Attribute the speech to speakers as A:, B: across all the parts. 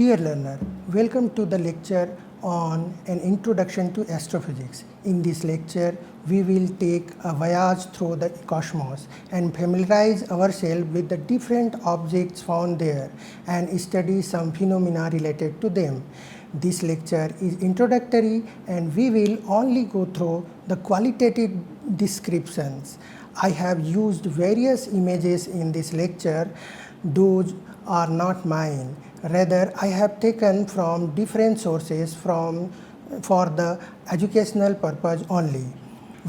A: Dear learner, welcome to the lecture on an introduction to astrophysics. In this lecture, we will take a voyage through the cosmos and familiarize ourselves with the different objects found there and study some phenomena related to them. This lecture is introductory and we will only go through the qualitative descriptions. I have used various images in this lecture. Those are not mine. Rather, I have taken from different sources for the educational purpose only.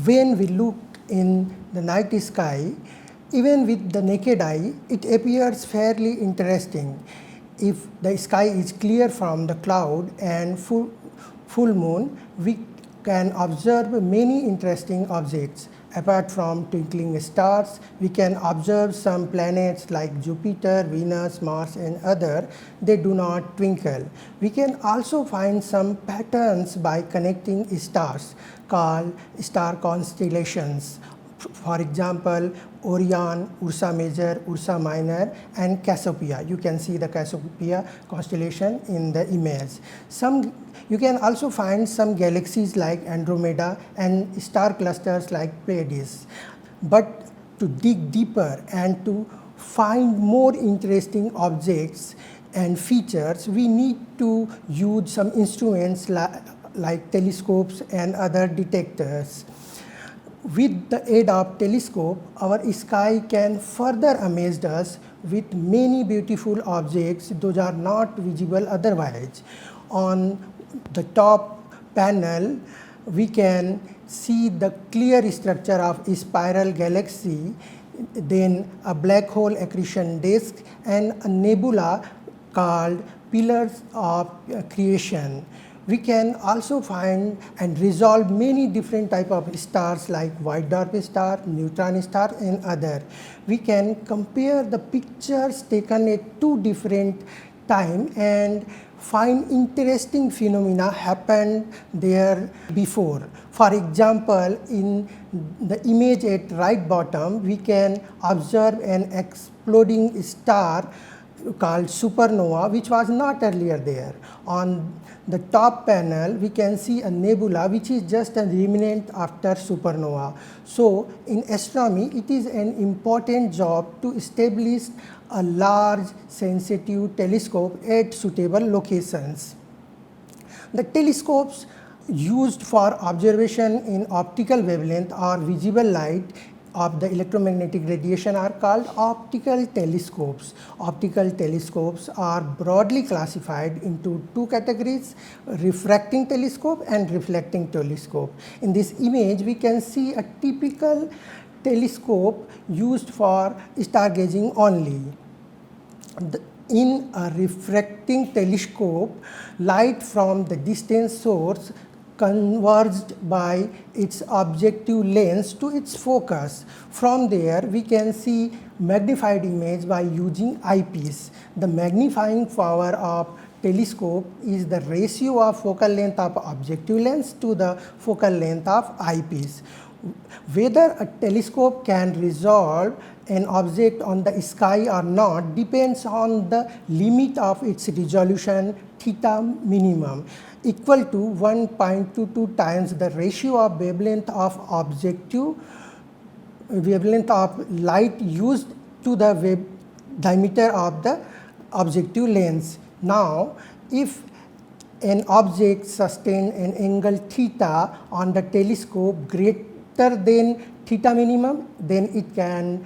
A: When we look in the night sky, even with the naked eye, it appears fairly interesting. If the sky is clear from the cloud and full moon, we can observe many interesting objects. Apart from twinkling stars, we can observe some planets like Jupiter, Venus, Mars and other. They do not twinkle. We can also find some patterns by connecting stars called star constellations. For example, Orion, Ursa Major, Ursa Minor and Cassiopeia. You can see the Cassiopeia constellation in the image. You can also find some galaxies like Andromeda and star clusters like Pleiades. But to dig deeper and to find more interesting objects and features, we need to use some instruments like telescopes and other detectors. With the aid of telescope, our sky can further amaze us with many beautiful objects. Those are not visible otherwise. On the top panel, we can see the clear structure of a spiral galaxy, then a black hole accretion disk and a nebula called pillars of creation. We can also find and resolve many different types of stars like white dwarf star, neutron star and other. We can compare the pictures taken at two different times and find interesting phenomena happened there before. For example, in the image at right bottom, we can observe an exploding star called supernova, which was not earlier there. On the top panel, we can see a nebula which is just a remnant after supernova. So, in astronomy, it is an important job to establish a large sensitive telescope at suitable locations. The telescopes used for observation in optical wavelength or visible light of the electromagnetic radiation are called optical telescopes. Optical telescopes are broadly classified into two categories: refracting telescope and reflecting telescope. In this image, we can see a typical telescope used for stargazing only. In a refracting telescope, light from the distant source converged by its objective lens to its focus. From there, we can see magnified image by using eyepiece. The magnifying power of telescope is the ratio of focal length of objective lens to the focal length of eyepiece. Whether a telescope can resolve an object on the sky or not depends on the limit of its resolution theta minimum, equal to 1.22 times the ratio of wavelength of light used to the diameter of the objective lens. Now, if an object sustains an angle theta on the telescope greater than theta minimum, then it can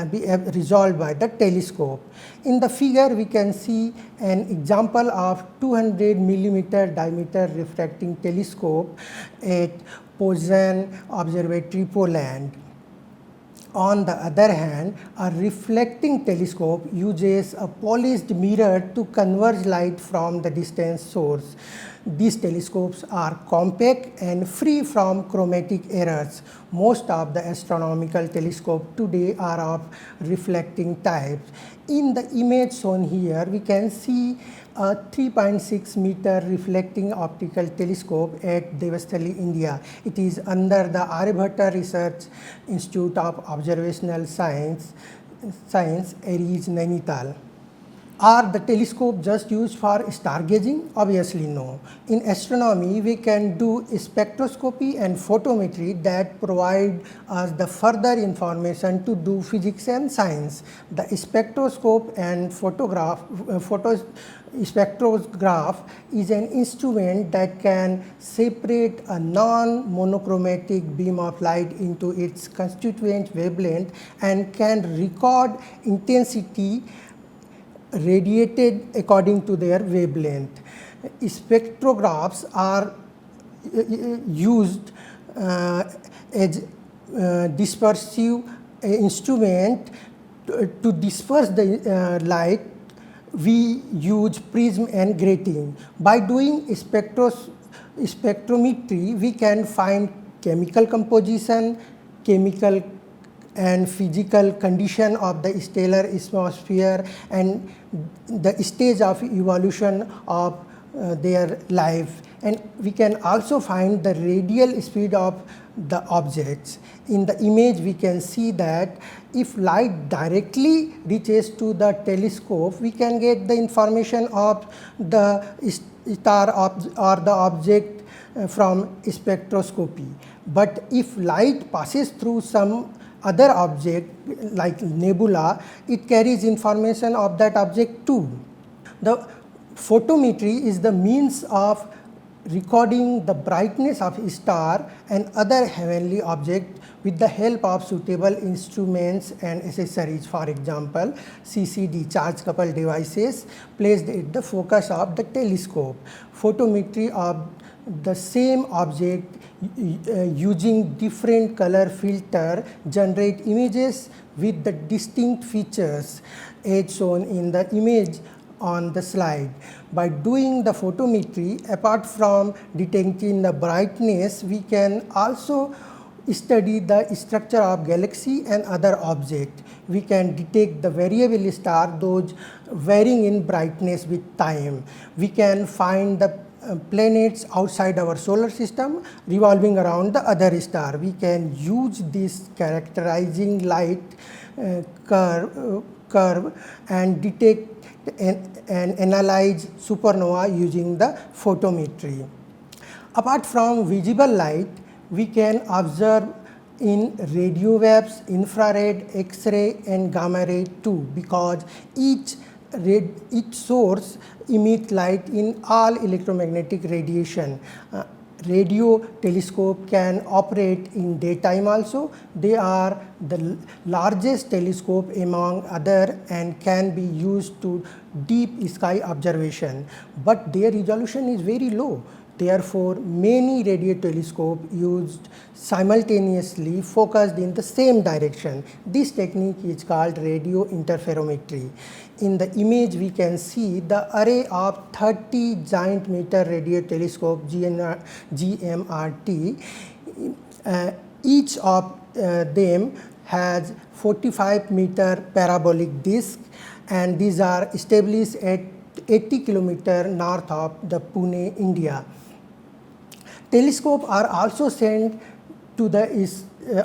A: be resolved by the telescope. In the figure, we can see an example of 200 millimeter diameter refracting telescope at Poznań Observatory, Poland. On the other hand, a reflecting telescope uses a polished mirror to converge light from the distant source. These telescopes are compact and free from chromatic errors. Most of the astronomical telescopes today are of reflecting type. In the image shown here, we can see a 3.6 meter reflecting optical telescope at Devastali, India. It is under the Aryabhatta Research Institute of Observational Science, Aries, Nainital. Are the telescope just used for stargazing? Obviously no. In astronomy, we can do spectroscopy and photometry that provide us the further information to do physics and science. The spectroscope and spectrograph is an instrument that can separate a non-monochromatic beam of light into its constituent wavelength and can record intensity radiated according to their wavelength. Spectrographs are used as dispersive instrument to disperse the light. We use prism and grating. By doing spectrometry, we can find chemical composition, chemical and physical condition of the stellar atmosphere and the stage of evolution of their life, and we can also find the radial speed of the objects. In the image we can see that if light directly reaches to the telescope, we can get the information of the star or the object from spectroscopy. But if light passes through some other object like nebula, it carries information of that object too. The photometry is the means of recording the brightness of a star and other heavenly object with the help of suitable instruments and accessories. For example, CCD, charge coupled devices placed at the focus of the telescope. Photometry of the same object using different color filter generate images with the distinct features as shown in the image on the slide. By doing the photometry, apart from detecting the brightness, we can also study the structure of galaxy and other objects. We can detect the variable star, those varying in brightness with time. We can find the planets outside our solar system revolving around the other star. We can use this characterizing light curve and detect and analyze supernova using the photometry. Apart from visible light, we can observe in radio waves, infrared, X-ray and gamma ray too, because each source emits light in all electromagnetic radiation. Radio telescope can operate in daytime also. They are the largest telescope among other and can be used to deep sky observation, but their resolution is very low. Therefore, many radio telescopes used simultaneously focused in the same direction. This technique is called radio interferometry. In the image, we can see the array of 30 giant meter radio telescope GMRT. Each of them has 45 meter parabolic disc, and these are established at 80 km north of the Pune, India. Telescopes are also sent to the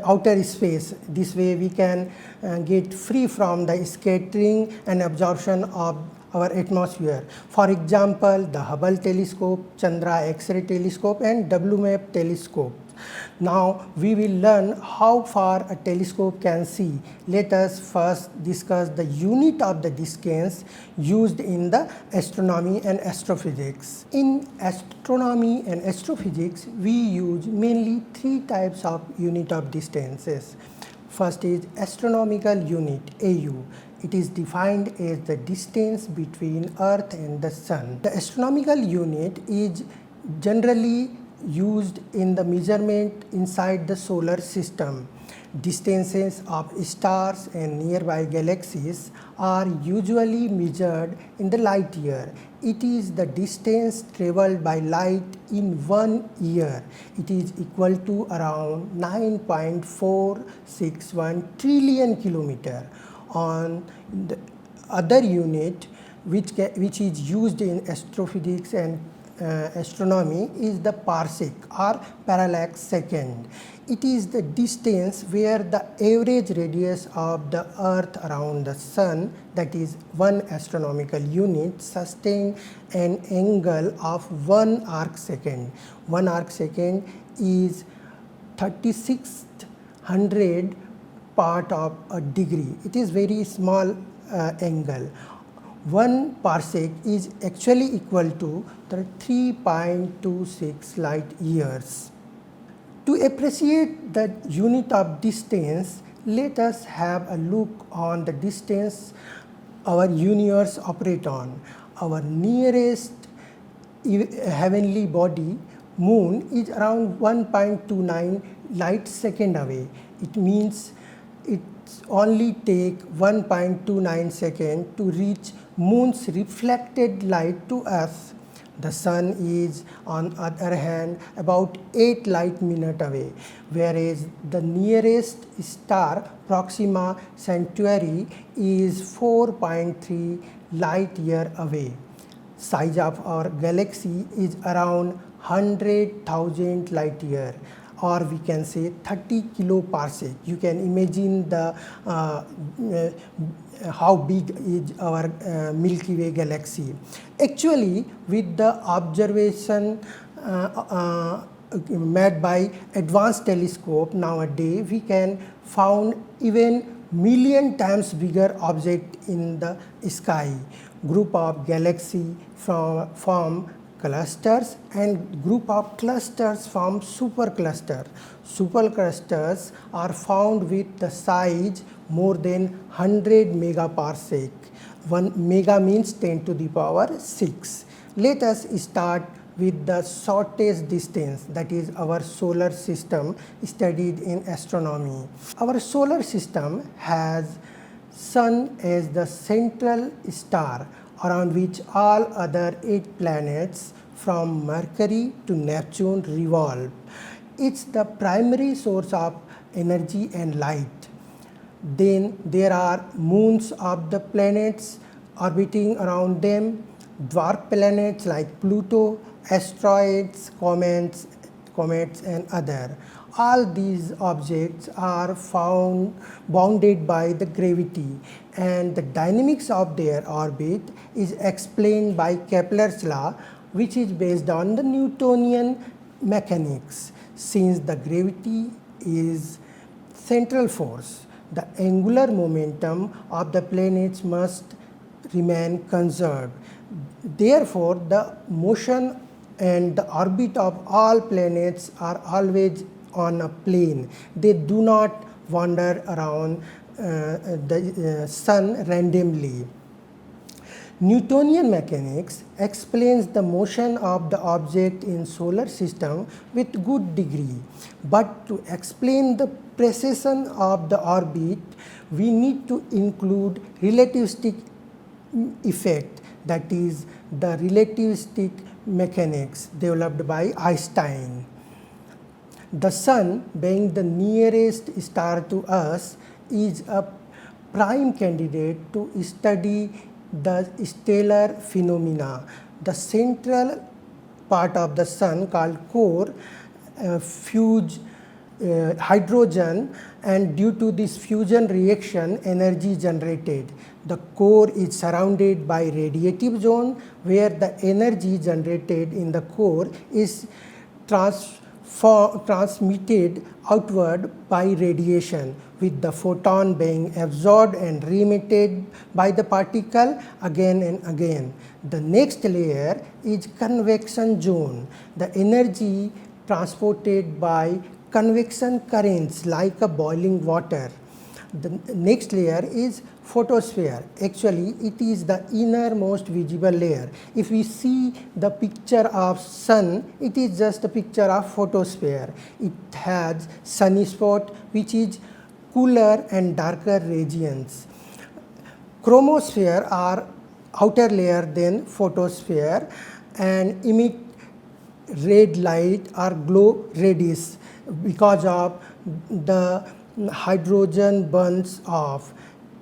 A: outer space. This way we can get free from the scattering and absorption of our atmosphere. For example, the Hubble telescope, Chandra X-ray telescope and WMAP telescope. Now we will learn how far a telescope can see. Let us first discuss the unit of the distance used in the astronomy and astrophysics. In astronomy and astrophysics, we use mainly three types of unit of distances. First is astronomical unit, AU. It is defined as the distance between Earth and the Sun. The astronomical unit is generally used in the measurement inside the solar system. Distances of stars and nearby galaxies are usually measured in the light year. It is the distance traveled by light in 1 year. It is equal to around 9.461 trillion kilometer. On the other unit which is used in astrophysics and astronomy is the parsec or parallax second. It is the distance where the average radius of the earth around the sun, that is 1 astronomical unit, sustain an angle of 1 arc second. 1 arc second is 3600 part of a degree. It is very small angle. 1 parsec is actually equal to 3.26 light years. To appreciate the unit of distance, let us have a look on the distance our universe operates on. Our nearest heavenly body, Moon, is around 1.29 light second away. It means it only take 1.29 seconds to reach Moon's reflected light to us. The sun is, on the other hand, about 8 light minutes away, whereas the nearest star, Proxima Centauri, is 4.3 light year away. Size of our galaxy is around 100,000 light year, or we can say 30 kiloparsec. You can imagine the how big is our Milky Way galaxy. Actually, with the observation made by advanced telescope nowadays, we can found even million times bigger object in the sky. Group of galaxy form clusters, and group of clusters form supercluster. Superclusters are found with the size more than 100 megaparsec. 1 mega means 10 to the power 6. Let us start with the shortest distance, that is our solar system studied in astronomy. Our solar system has Sun as the central star around which all other 8 planets from Mercury to Neptune revolve. It's the primary source of energy and light. Then there are moons of the planets orbiting around them, dwarf planets like Pluto, asteroids, comets and other. All these objects are found bounded by the gravity, and the dynamics of their orbit is explained by Kepler's law, which is based on the Newtonian mechanics. Since the gravity is central force, the angular momentum of the planets must remain conserved. Therefore, the motion and the orbit of all planets are always on a plane. They do not wander around the sun randomly. Newtonian mechanics explains the motion of the object in solar system with good degree. But to explain the precession of the orbit, we need to include relativistic effect, that is the relativistic mechanics developed by Einstein. The sun, being the nearest star to us, is a prime candidate to study the stellar phenomena. The central part of the sun, called core, fuse hydrogen, and due to this fusion reaction, energy generated. The core is surrounded by radiative zone, where the energy generated in the core is transmitted outward by radiation, with the photon being absorbed and remitted by the particle again and again. The next layer is convection zone. The energy transported by convection currents like a boiling water. The next layer is photosphere. Actually, it is the innermost visible layer. If we see the picture of sun, it is just a picture of photosphere. It has sunny spot, which is cooler and darker regions. Chromosphere are outer layer than photosphere and emit red light or glow reddish because of the hydrogen burns off.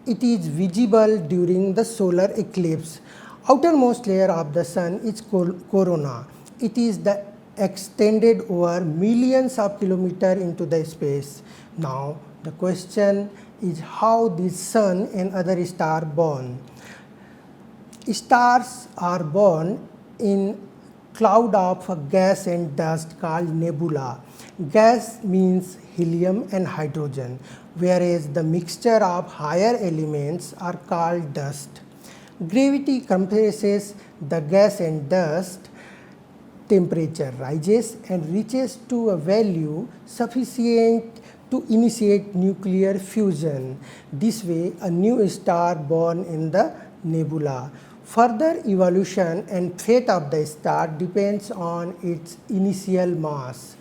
A: It is visible during the solar eclipse. Outermost layer of the sun is corona. It is the extended over millions of kilometers into the space. Now the question is how this sun and other stars born. Stars are born in cloud of gas and dust called nebula. Gas means helium and hydrogen, whereas the mixture of higher elements are called dust. Gravity compresses the gas and dust. Temperature rises and reaches to a value sufficient to initiate nuclear fusion. This way, a new star born in the nebula. Further evolution and fate of the star depends on its initial mass.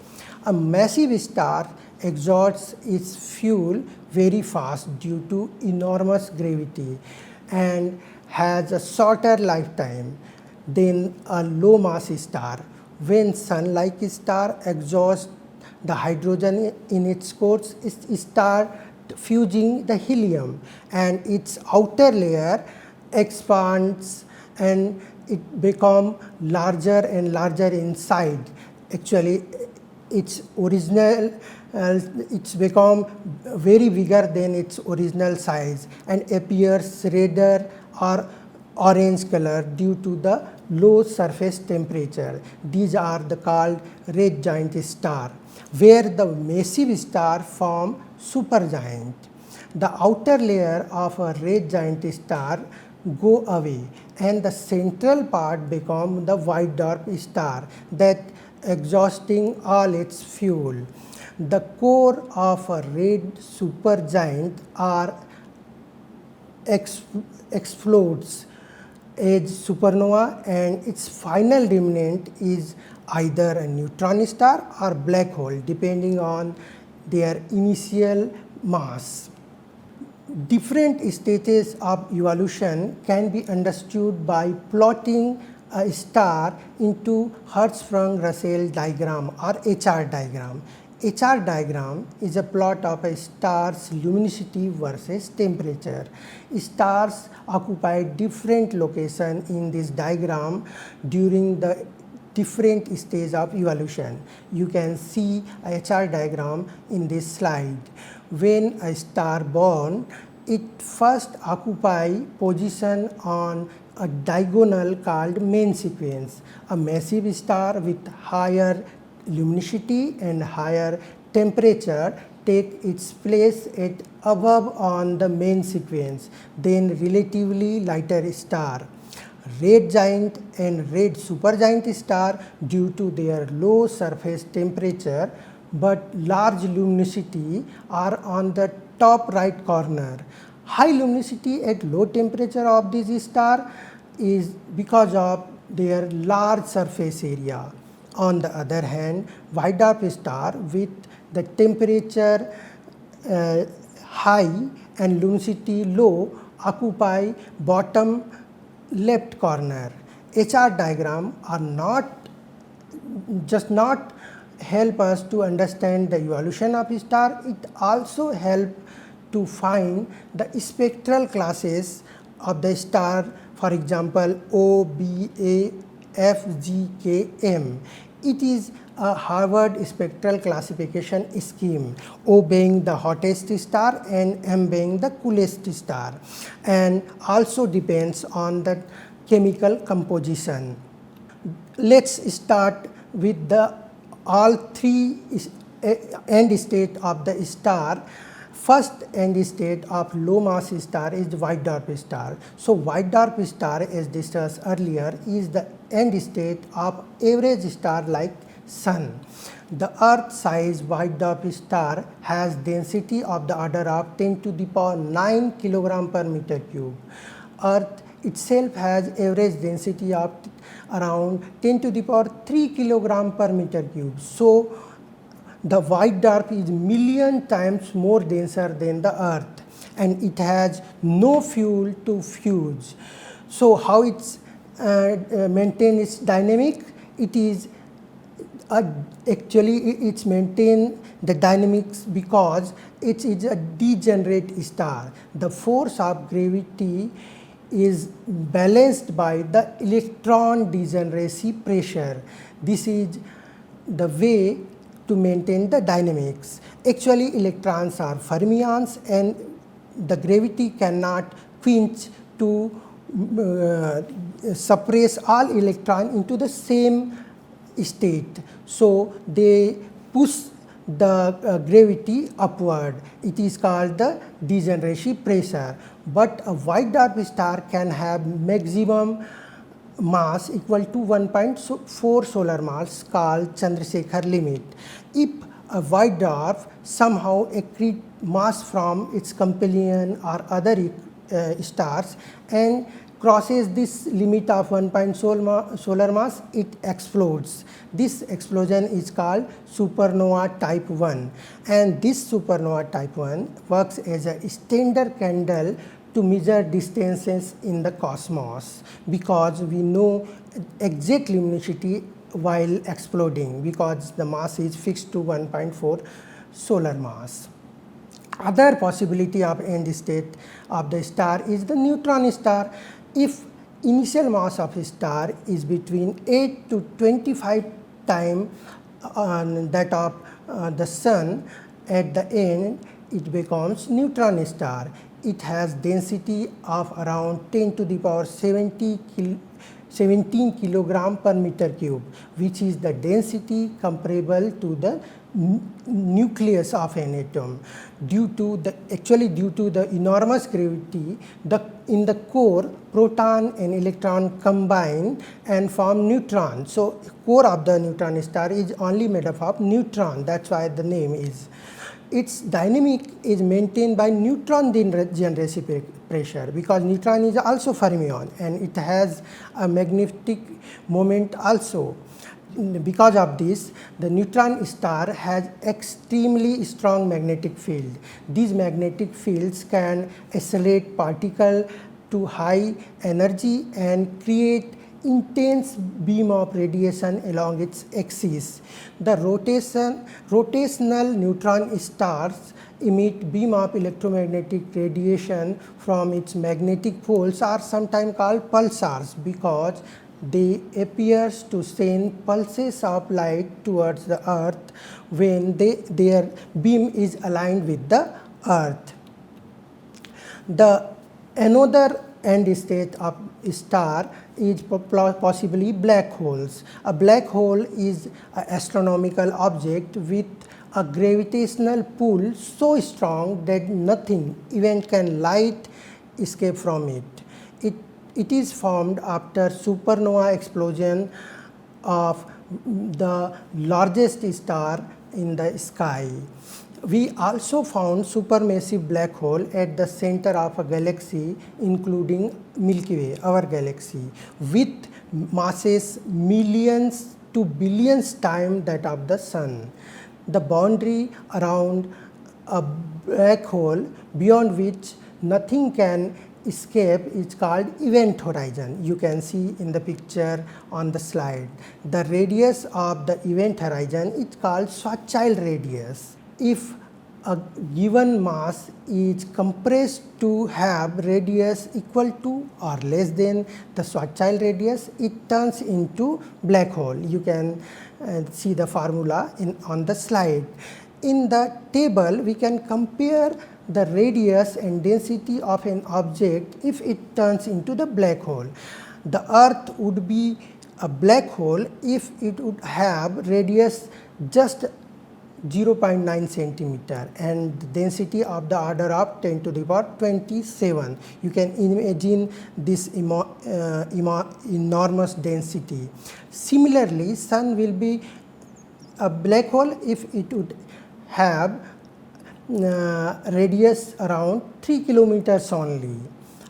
A: A massive star exhausts its fuel very fast due to enormous gravity and has a shorter lifetime than a low mass star. When sun-like star exhausts the hydrogen in its course, it starts fusing the helium and its outer layer expands and it becomes larger and larger inside. Actually, its original it's become very bigger than its original size and appears redder or orange color due to the low surface temperature. These are called red giant star, where the massive star form supergiant. The outer layer of a red giant star go away and the central part become the white dwarf star that exhausting all its fuel. The core of a red supergiant explodes as supernova and its final remnant is either a neutron star or black hole depending on their initial mass. Different stages of evolution can be understood by plotting a star into Hertzsprung-Russell diagram or HR diagram. HR diagram is a plot of a star's luminosity versus temperature. Stars occupy different locations in this diagram during the different stages of evolution. You can see a HR diagram in this slide. When a star born, it first occupy position on a diagonal called main sequence. A massive star with higher luminosity and higher temperature take its place at above on the main sequence, then relatively lighter star. Red giant and red supergiant star due to their low surface temperature but large luminosity are on the top right corner. High luminosity at low temperature of this star is because of their large surface area. On the other hand, white dwarf star with the temperature high and luminosity low occupy bottom left corner. HR diagram are not help us to understand the evolution of star, it also help to find the spectral classes of the star, for example O, B, A, F, G, K, M. It is a Harvard spectral classification scheme, O being the hottest star and M being the coolest star, and also depends on the chemical composition. Let's start with the all three end state of the star. First end state of low mass star is white dwarf star. So white dwarf star, as discussed earlier, is the end state of average star like Sun. The Earth size white dwarf star has density of the order of 10 to the power 9 kg per meter cube. Earth itself has average density of around 10 to the power 3 kg per meter cube. So the white dwarf is million times more denser than the Earth and it has no fuel to fuse. So how it's maintain its dynamic? It is actually it's maintain the dynamics because it is a degenerate star. The force of gravity is balanced by the electron degeneracy pressure. This is the way to maintain the dynamics. Actually, electrons are fermions and the gravity cannot quench to suppress all electrons into the same state. So, they push the gravity upward. It is called the degeneracy pressure. But a white dwarf star can have maximum mass equal to 1.4 solar mass called Chandrasekhar limit. If a white dwarf somehow accrete mass from its companion or other stars and crosses this limit of 1.0 solar mass, it explodes. This explosion is called supernova type 1, and this supernova type 1 works as a standard candle to measure distances in the cosmos, because we know exact luminosity while exploding, because the mass is fixed to 1.4 solar mass. Other possibility of end state of the star is the neutron star. If initial mass of a star is between 8 to 25 times that of the sun, at the end it becomes neutron star. It has density of around 10 to the power 17 kilogram per meter cube, which is the density comparable to the nucleus of an atom. Due to the enormous gravity, in the core, proton and electron combine and form neutron. So, core of the neutron star is only made up of neutron. That's why the name is. Its dynamic is maintained by neutron degeneracy pressure, because neutron is also fermion and it has a magnetic moment also. Because of this, the neutron star has extremely strong magnetic field. These magnetic fields can accelerate particles to high energy and create intense beam of radiation along its axis. The rotational neutron stars emit beam of electromagnetic radiation from its magnetic poles, are sometimes called pulsars, because they appear to send pulses of light towards the earth when their beam is aligned with the earth. The another end state of star is possibly black holes. A black hole is an astronomical object with a gravitational pull so strong that nothing, even can light, escape from it. It is formed after supernova explosion of the largest star in the sky. We also found supermassive black hole at the center of a galaxy, including Milky Way, our galaxy, with masses millions to billions times that of the sun. The boundary around a black hole beyond which nothing can escape is called event horizon. You can see in the picture on the slide. The radius of the event horizon is called Schwarzschild radius. If a given mass is compressed to have radius equal to or less than the Schwarzschild radius, it turns into black hole. You can see the formula on the slide. In the table, we can compare the radius and density of an object if it turns into the black hole. The Earth would be a black hole if it would have radius just 0.9 centimeter and density of the order of 10 to the power 27. You can imagine this enormous density. Similarly, Sun will be a black hole if it would have radius around 3 kilometers only.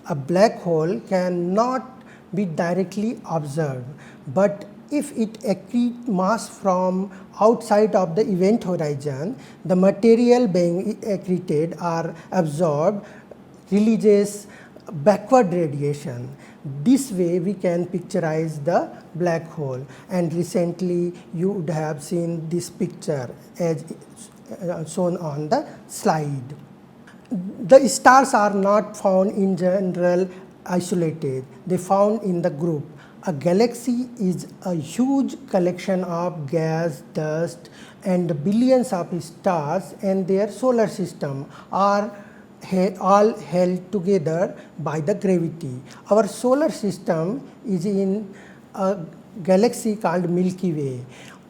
A: A black hole cannot be directly observed, but if it accretes mass from outside of the event horizon, the material being accreted or absorbed releases backward radiation. This way we can picturize the black hole, and recently you would have seen this picture as shown on the slide. The stars are not found in general isolated, they found in the group. A galaxy is a huge collection of gas, dust, and billions of stars and their solar system are all held together by the gravity. Our solar system is in a galaxy called Milky Way.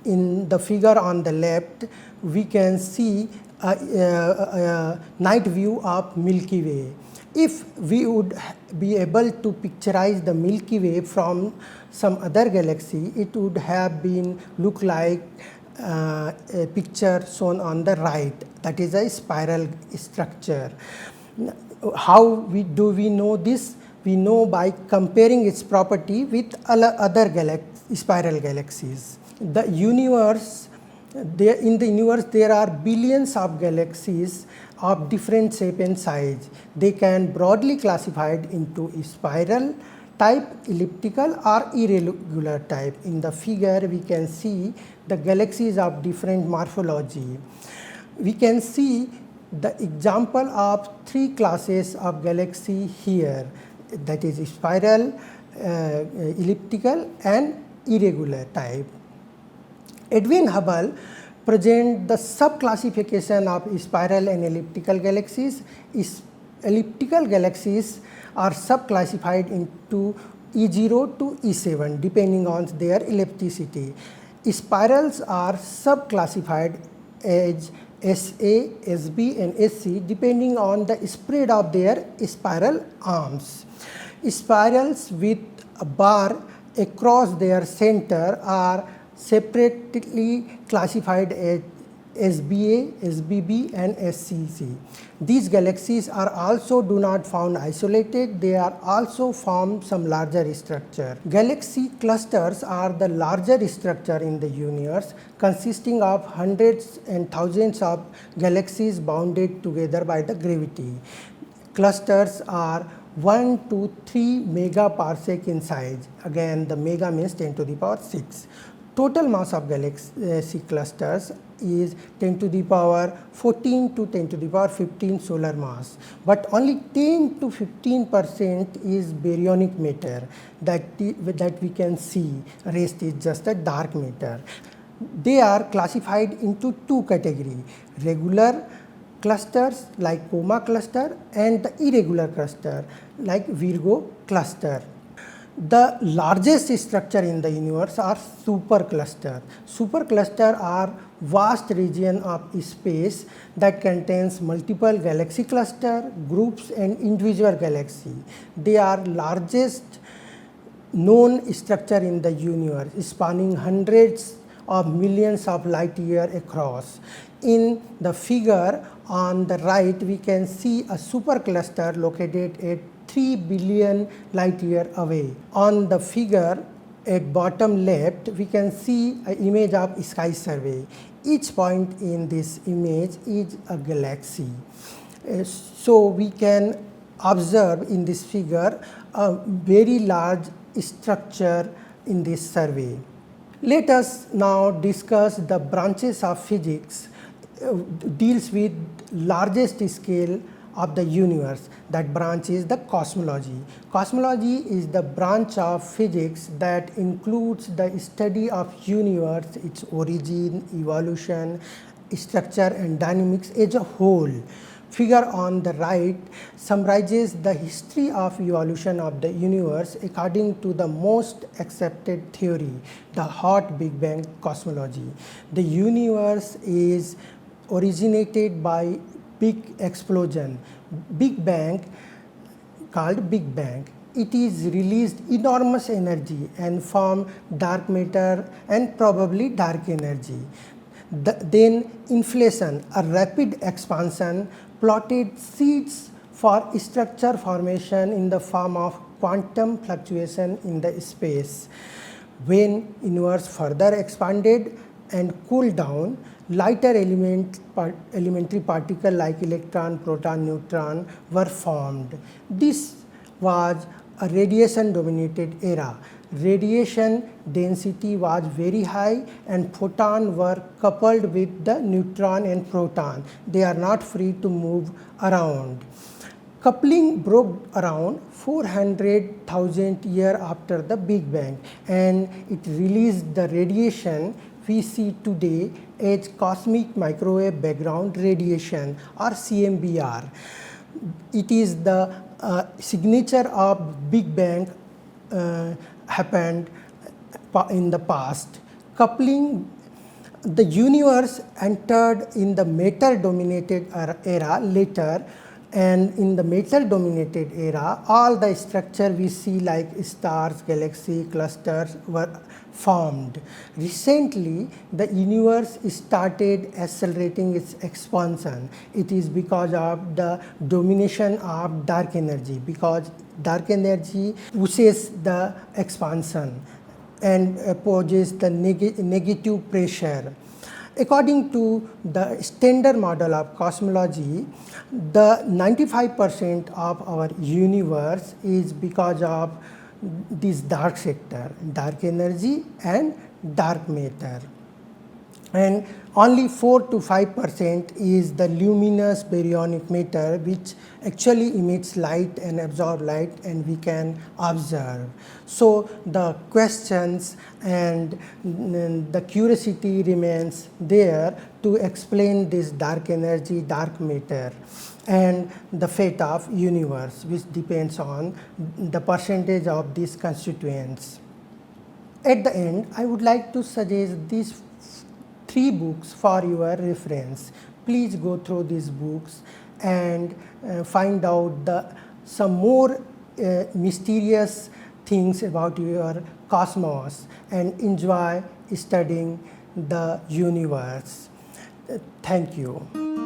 A: In the figure on the left, we can see a night view of Milky Way. If we would be able to picturize the Milky Way from some other galaxy, it would have been look like a picture shown on the right, that is a spiral structure. How do we know this? We know by comparing its property with other spiral galaxies. The universe, in the universe there are billions of galaxies of different shape and size. They can broadly classified into spiral type, elliptical or irregular type. In the figure we can see the galaxies of different morphology. We can see the example of 3 classes of galaxy here, that is spiral, elliptical and irregular type. Edwin Hubble present the sub-classification of spiral and elliptical galaxies. Elliptical galaxies are sub-classified into E0 to E7 depending on their ellipticity. Spirals are sub-classified as SA, SB and SC depending on the spread of their spiral arms. Spirals with a bar across their center are separately classified as SBA, SBB and SCC. These galaxies are also do not found isolated, they are also form some larger structure. Galaxy clusters are the larger structure in the universe consisting of hundreds and thousands of galaxies bounded together by the gravity. Clusters are 1 to 3 megaparsec in size. Again, the mega means 10 to the power 6. Total mass of galaxy clusters is 10 to the power 14 to 10 to the power 15 solar mass, but only 10 to 15% is baryonic matter that we can see. Rest is just a dark matter. They are classified into 2 categories: regular clusters like Coma cluster and the irregular cluster like Virgo cluster. The largest structure in the universe are supercluster. Supercluster are vast region of space that contains multiple galaxy cluster, groups and individual galaxy. They are largest known structure in the universe, spanning hundreds of millions of light years across. In the figure on the right, we can see a supercluster located at 3 billion light year away. On the figure at bottom left, we can see an image of sky survey. Each point in this image is a galaxy. So we can observe in this figure a very large structure in this survey. Let us now discuss the branches of physics deals with largest scale of the universe. That branch is the cosmology. Cosmology is the branch of physics that includes the study of universe, its origin, evolution, structure and dynamics as a whole. Figure on the right summarizes the history of evolution of the universe according to the most accepted theory, the hot Big Bang cosmology. The universe is originated by big explosion, Big Bang, called Big Bang. It is released enormous energy and formed dark matter and probably dark energy. Then inflation, a rapid expansion, plotted seeds for structure formation in the form of quantum fluctuation in the space. When universe further expanded and cooled down, lighter elementary particles like electron, proton, neutron were formed. This was a radiation dominated era. Radiation density was very high and photons were coupled with the neutron and proton. They are not free to move around. Coupling broke around 400,000 years after the Big Bang, and it released the radiation we see today as cosmic microwave background radiation, or CMBR. It is the signature of Big Bang happened in the past. Coupling, the universe entered in the matter dominated era later, and in the matter dominated era all the structure we see like stars, galaxy clusters were formed. Recently the universe started accelerating its expansion. It is because of the domination of dark energy, because dark energy pushes the expansion and poses the negative pressure. According to the standard model of cosmology, the 95% of our universe is because of this dark sector, dark energy and dark matter. And only 4 to 5% is the luminous baryonic matter, which actually emits light and absorbs light and we can observe. So the questions and the curiosity remains there to explain this dark energy, dark matter and the fate of universe, which depends on the percentage of these constituents. At the end, I would like to suggest these 3 books for your reference. Please go through these books and find out some more mysterious things about your cosmos and enjoy studying the universe. Thank you.